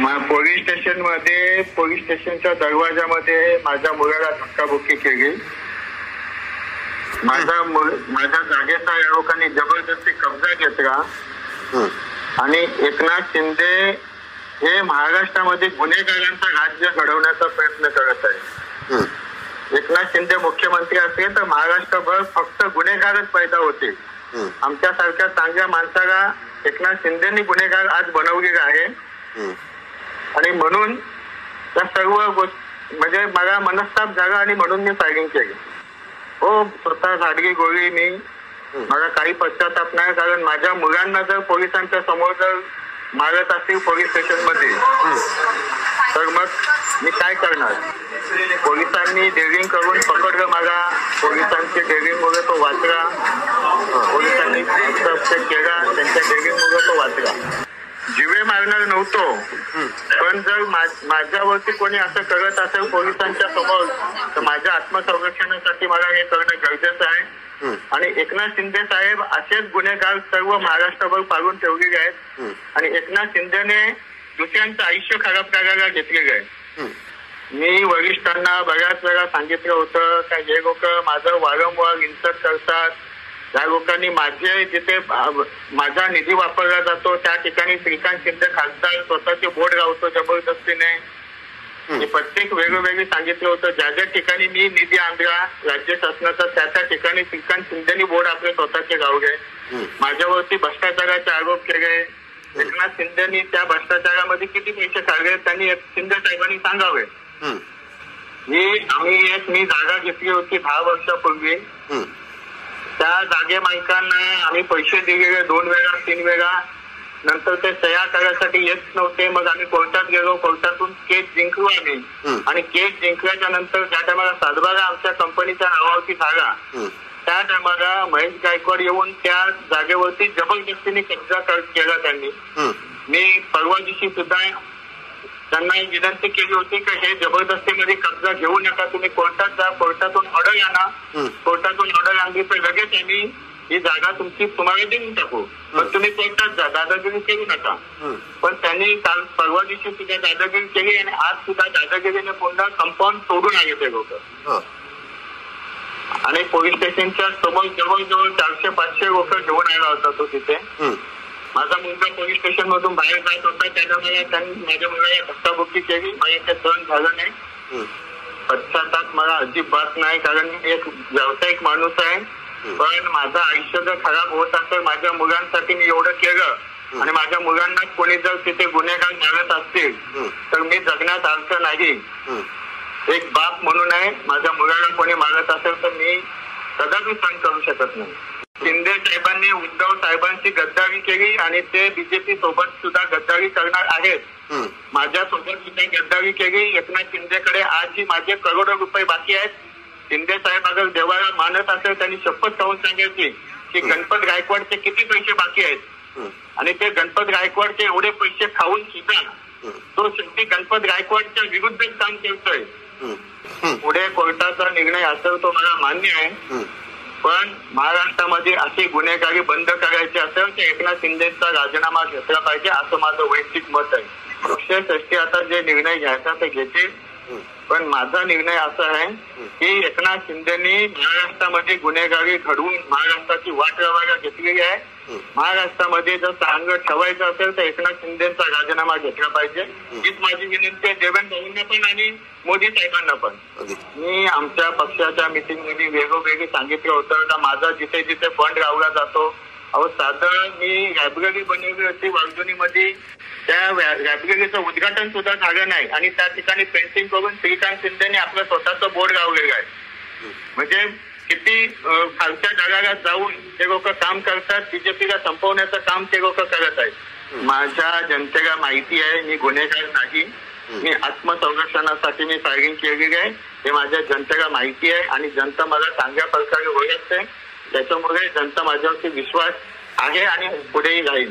Police स्टेशनच्या दरवाजामध्ये माझ्या मुलाला धक्काबुक्की केली. माझ्या जागेचा या लोकांनी जबरदस्ती कब्जा घेतला आणि एकनाथ शिंदे हे महाराष्ट्रामध्ये गुन्हेगारांचं राज्य घडवण्याचा प्रयत्न करत आहे. एकनाथ शिंदे मुख्यमंत्री असले तर महाराष्ट्रभर फक्त गुन्हेगारच पैदा होते. आमच्यासारख्या चांगल्या माणसाला एकनाथ शिंदेनी गुन्हेगार आज बनवलेला आहे आणि म्हणून त्या सर्व म्हणजे मला मनस्ताप झाला आणि म्हणून मी फायरिंग केली. हो, स्वतः झाडगी गोळी मी. मला काही पश्चाताप नाही, कारण माझ्या मुलांना जर पोलिसांच्या समोर जर मारत असतील पोलीस स्टेशन मध्ये तर मग मी काय करणार. पोलिसांनी डेअरिंग करून पकडलं मला. पोलिसांची डेअरिंगमुळे तो वाचला. पोलिसांनी केला, त्यांच्या डेअरिंगमुळे तो वाचला. जीवे मारणार नव्हतो, पण जर माझ्यावरती कोणी असं करत असेल पोलिसांच्या समोर तर माझ्या आत्मसंरक्षणासाठी मला हे करणं गरजेचं आहे. आणि एकनाथ शिंदे साहेब असेच गुन्हेगार सर्व महाराष्ट्रभर पाडून ठेवलेले आहेत आणि एकनाथ शिंदेने दुसऱ्यांचं आयुष्य खराब करायला घेतलेलं आहे. मी वरिष्ठांना बऱ्याच वेळा सांगितलं होतं का हे लोक माझं वारंवार इन्सल्ट करतात. या लोकांनी माझे जिथे माझा निधी वापरला जातो त्या ठिकाणी श्रीकांत शिंदे खासदार स्वतःचे बोर्ड लावतो जबरदस्तीने. मी प्रत्येक वेगवेगळी सांगितलं होतं ज्या ज्या ठिकाणी मी निधी आणला राज्य शासनाचा त्या त्या ठिकाणी श्रीकांत शिंदेनी बोर्ड आपले स्वतःचे लावले. माझ्यावरती भ्रष्टाचाराचे आरोप केले. एकनाथ शिंदेनी त्या भ्रष्टाचारामध्ये किती पैसे काढले त्यांनी शिंदे साहेबांनी सांगावे. मी जागा घेतली होती 10 वर्षापूर्वी. त्या जागे मालकांना आम्ही पैसे दिलेले 2 वेळा 3 वेळा. नंतर ते सह्या करायसाठी येत नव्हते. मग आम्ही कोर्टात गेलो. कोर्टातून केस जिंकलो आम्ही आणि केस जिंकल्याच्या नंतर ज्या टायमाला सातबारा आमच्या कंपनीच्या नावावरती झाला त्या टायमाला महेश गायकवाड येऊन त्या जागेवरती जबरदस्तीने कब्जा केला त्यांनी. मी परवा दिवशी सुद्धा त्यांना विनंती केली होती की हे जबरदस्तीमध्ये कब्जा घेऊ नका, तुम्ही कोर्टात जा, कोर्टातून ऑर्डर आणा. कोर्टातून ऑर्डर आणली तर लगेच आम्ही ही जागा तुमची तुम्हाला देऊन टाकू, पण तुम्ही कोर्टात जा, दादागिरी करू नका. पण त्यांनी काल परवा दिवशी सुद्धा दादागिरी केली आणि आज सुद्धा दादागिरीने पुन्हा कंपाऊंड सोडून आले ते लोक. आणि पोलीस स्टेशनच्या समोर जवळजवळ 400-500 लोक घेऊन आला होता तो तिथे. माझा मुलगा पोलीस स्टेशन मधून बाहेर जात होता त्यामुळे त्यांनी माझ्या मुलाला धक्काबुक्की केली. मला ते सहन झालं नाही. पश्चाताप मला अजिबात नाही, कारण मी एक व्यावसायिक माणूस आहे. पण माझं आयुष्य जर खराब होत असेल माझ्या मुलांसाठी मी एवढं केलं आणि माझ्या मुलांना कोणी जर तिथे गुन्हेगार मारत असतील तर मी जगण्यात अर्थ नाही. एक बाप म्हणून आहे, माझ्या मुलाला कोणी मारत असेल तर मी कदापि सहन करू शकत नाही. शिंदे साहेबांनी उद्धव साहेबांची गद्दारी केली आणि ते बीजेपी सोबत सुद्धा गद्दारी करणार आहेत. माझ्या सोबत सुद्धा गद्दारी केली. एकनाथ शिंदेकडे आजही माझे करोडो रुपये बाकी आहेत. शिंदे साहेब अगर देवाला मानत असेल त्यांनी शपथ खाऊन सांगायची की गणपत गायकवाडचे किती पैसे बाकी आहेत आणि ते गणपत गायकवाडचे एवढे पैसे खाऊन सुद्धा तो शेवटी गणपत गायकवाडच्या विरुद्धच काम करतोय. पुढे कोर्टाचा निर्णय असेल तो मला मान्य आहे, पण महाराष्ट्रामध्ये अशी गुन्हेगारी बंद करायची असेल तर एकनाथ शिंदेचा राजीनामा घेतला पाहिजे असं माझं वैयक्तिक मत आहे. पक्षश्रेष्ठी आता जे निर्णय घ्यायचा ते घेतील, पण माझा निर्णय असा आहे की एकनाथ शिंदेनी महाराष्ट्रामध्ये गुन्हेगारी घडवून महाराष्ट्राची वाट लावायला घेतलेली आहे. महाराष्ट्रामध्ये जर चांगलं ठेवायचं असेल तर एकनाथ शिंदेचा राजीनामा घेतला पाहिजे. हीच माझी विनंती आहे देवेंद्र भाऊंना पण आणि मोदी साहेबांना पण. मी आमच्या पक्षाच्या मिटिंगमध्ये वेगवेगळी सांगितलं होतं का माझा जिथे जिथे फंड लावला जातो, अहो साधं मी लायब्ररी बनवली होती वालजुनीमध्ये, त्या लायब्ररीचं उद्घाटन सुद्धा झालं नाही आणि त्या ठिकाणी पेंटिंग करून श्रीकांत शिंदेने आपलं स्वतःचं बोर्ड लावलेलं आहे. म्हणजे किती खालच्या जगाला जाऊन ते लोक काम करतात. बीजेपीला संपवण्याचं काम ते लोक करत आहेत. माझ्या जनतेला माहिती आहे मी गुन्हेगार नाही. मी आत्मसंरक्षणासाठी मी फायरिंग केलेली आहे हे माझ्या जनतेला माहिती आहे आणि जनता मला चांगल्या प्रकारे ओळखते. त्याच्यामुळे जनता माझ्यावरती विश्वास आहे आणि पुढेही राहील.